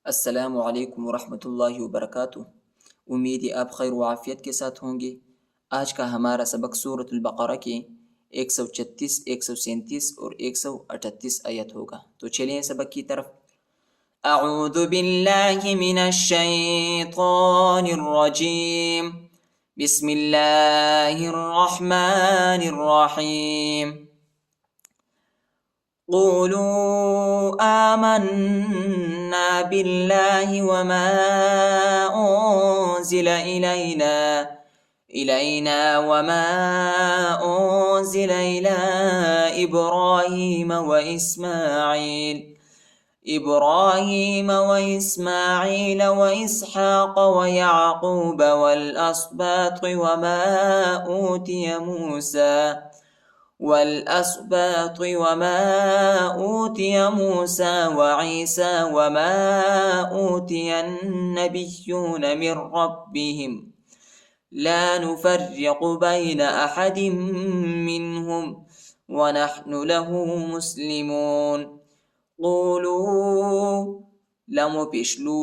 السلام علیکم ورحمۃ اللہ وبرکاتہ۔ امید ہے آپ خیر و عافیت کے ساتھ ہوں گے۔ آج کا ہمارا سبق سورۃ البقرہ کے 136، 137 اور 138 آیت ہوگا۔ تو چلیں سبق کی طرف۔ اعوذ باللہ من الشیطان الرجیم، بسم اللہ الرحمن الرحیم۔ قولوا آمنا بالله وما أنزل إلينا وما أنزل إلى إبراهيم وإسماعيل وإسحاق ويعقوب والأسباط وما أوتي موسى وعيسى وما أوتي النبيون من ربهم لا نفرق بين أحد منهم ونحن له مسلمون۔ قولوا لامو پیشلو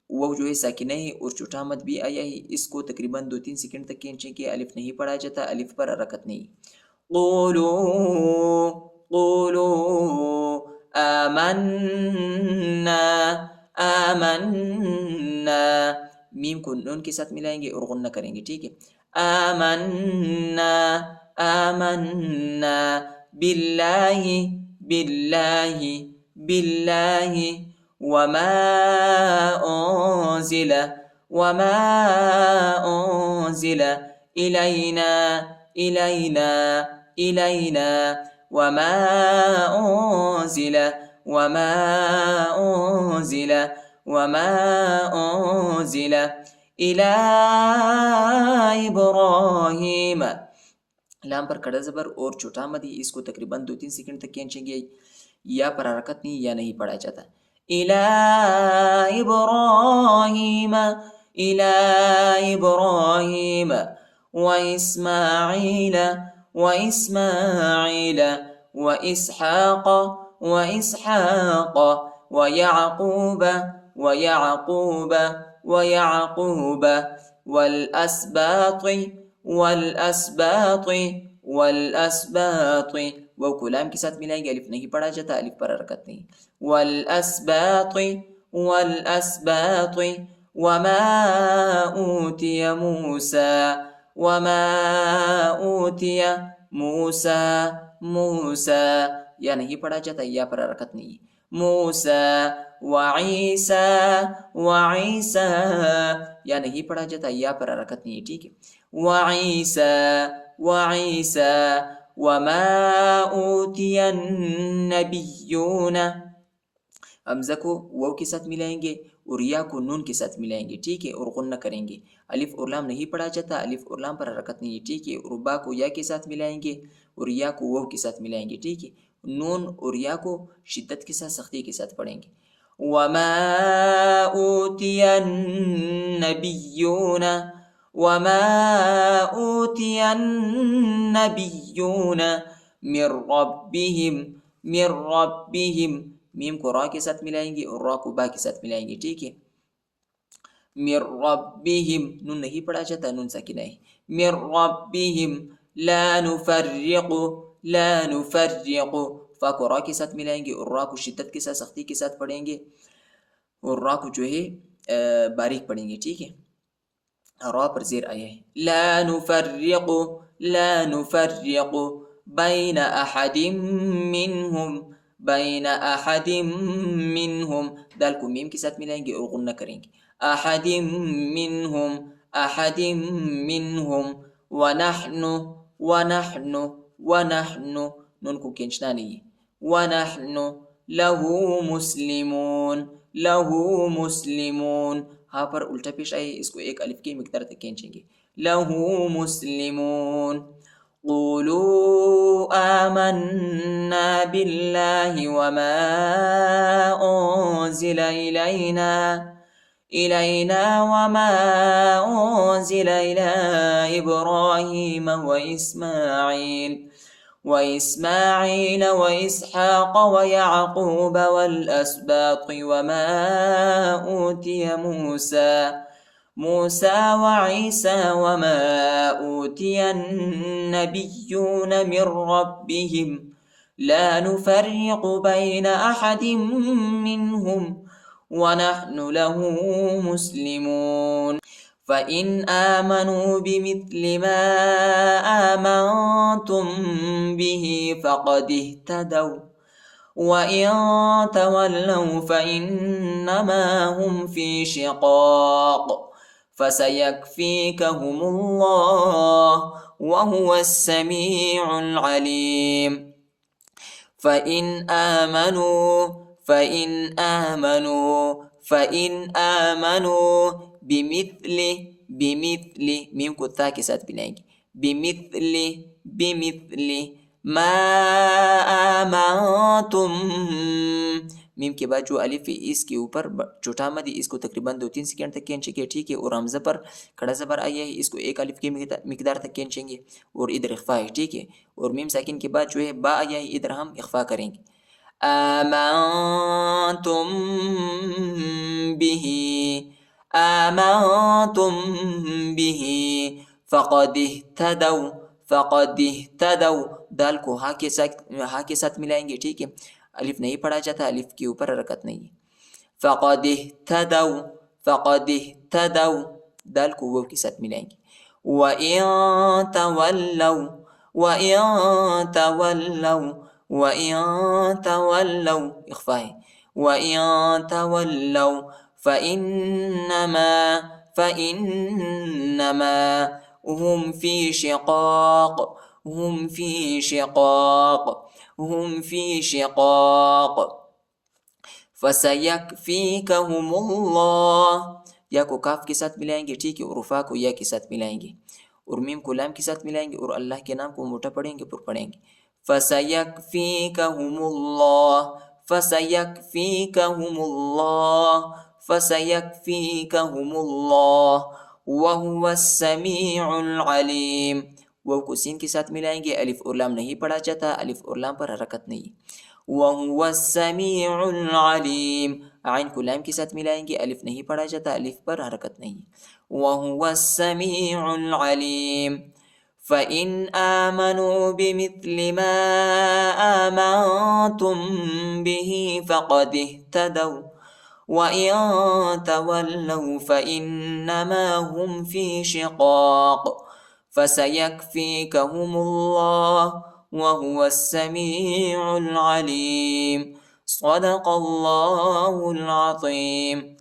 وہ جو ہے ساکنہ ہے اور چھوٹا مد بھی آیا ہے، اس کو تقریباً 2-3 سیکنڈ تک کھینچیں کہ الف نہیں پڑھا جاتا، الف پر حرکت نہیں۔ قولوا آمنا، میم کو نون کے ساتھ ملائیں گے اور غنہ کریں گے، ٹھیک ہے۔ آمنا باللہ وما أنزل إلينا وما أنزل إلى إبراهيم۔ لام پر کڑا زبر اور چھوٹا مدی، اس کو تقریباً 2-3 سیکنڈ تک کھینچیں گے، یا پر حرکت نہیں، یا نہیں پڑھا جاتا۔ إلى إبراهيم وإسماعيل وإسحاق ويعقوب والأسباط، وہ کلام کے ساتھ ملائیں گے، الف نہیں پڑھا جاتا، الف پر حرکت نہیں۔ والأسباط وما أوتي موسى، یا نہیں پڑھا جاتا، یا پر حرکت نہیں۔ موسى وعيسى، یا نہیں پڑھا جاتا، یا پر حرکت نہیں، ٹھیک ہے۔ وعيسى وما أوتي النبيون، حمزہ کو واو کے ساتھ ملائیں گے اور یا کو نون کے ساتھ ملائیں گے، ٹھیک ہے، اور غنہ کریں گے۔ الف اور لام نہیں پڑھا جاتا، الف اور لام پر حرکت نہیں ہے، ٹھیک ہے۔ اور با کو یا کے ساتھ ملائیں گے اور یا کو واو کے ساتھ ملائیں گے، ٹھیک ہے۔ نون اور یا کو شدت کے ساتھ، سختی کے ساتھ پڑھیں گے۔ وما أوتي النبيون من ربهم، میم کو را کے ساتھ ملائیں گے اور را کو با کے ساتھ ملائیں گے، ٹھیک ہے۔ من ربهم، نون نہیں پڑھا جاتا، نون ساکنہ ہے۔ من ربهم لا نفرق، فا کو را کے ساتھ ملائیں گے اور را کو شدت کے ساتھ، سختی کے ساتھ پڑھیں گے، اور را کو جو ہے باریک پڑھیں گے، ٹھیک ہے۔ را پر زیر آیا ہے۔ لا نفرق بین احد منهم، دال کو میم کے ساتھ ملائیں گے اور غنہ کریں گے۔ احد منهم ونحن، نون کو کھینچنا نہیں ہے۔ ونحن له مسلمون، ہاں پر الٹا پیش آئے، اس کو ایک الف کی مقدار تک کھینچیں گے۔ له مسلمون۔ قولوا آمنا بالله وما أنزل إلينا وما أنزل إلى إبراهيم وإسماعيل وإسماعيل وإسحاق ويعقوب والأسباط وما أوتي موسى وعيسى وما أوتي النبيون من ربهم لا نفرق بين أحد منهم ونحن له مسلمون فإن آمنوا بمثل ما آمنتم به فقد اهتدوا وإن تولوا فإنما هم في شقاق فسيكفيكهم الله وهو السميع العليم فإن آمنوا بمثل میم کو تا کے ساتھ ملائیں گے بمثل ما آمنتم میم کے بعد جو الف ہے اس کے اوپر چھوٹا مد ہے، اس کو تقریباً 2-3 سیکنڈ تک کھینچیں گے، ٹھیک ہے، اور حمزہ پر کھڑا زبر آئی ہے، اس کو ایک الف کی مقدار تک کھینچیں گے اور ادھر اخفا ہے، ٹھیک ہے، اور میم ساکن کے بعد جو ہے با آیا ہے ادھر ہم اخفا کریں گے آمنتم به فقد اهتدوا دال کو ہا کے ساتھ ملائیں گے، ٹھیک ہے، الف نہیں پڑھا جاتا، الف کے اوپر حرکت نہیں ہے، فقد اهتدوا دال کو واو کے ساتھ ملائیں گے وَإِن تولوا اخفا ہے وَإِن تولوا فإنما هم في شقاق فسيكفيكهم الله یا کو کاف کے ساتھ ملائیں گے، ٹھیک ہے، اور رفا کو یا کے ساتھ ملائیں گے اور میم کو لام کے ساتھ ملائیں گے اور اللہ کے نام کو موٹا پڑھیں گے پر پڑھیں گے فسيكفيكهم الله وهو السميع العليم واو کو سین کے ساتھ ملائیں گے، الف اور لام نہیں پڑھا جاتا، الف اور لام پر حرکت نہیں، وهو السميع العليم عین کو لام کے ساتھ ملائیں گے، الف نہیں پڑھا جاتا، الف پر حرکت نہیں، وهو السميع العليم فإن آمنوا بمثل ما آمنتم به فقد اهتدوا وإن تولوا فإنما هم في شقاق فسيكفيكهم الله وهو السميع العليم صدق الله العظيم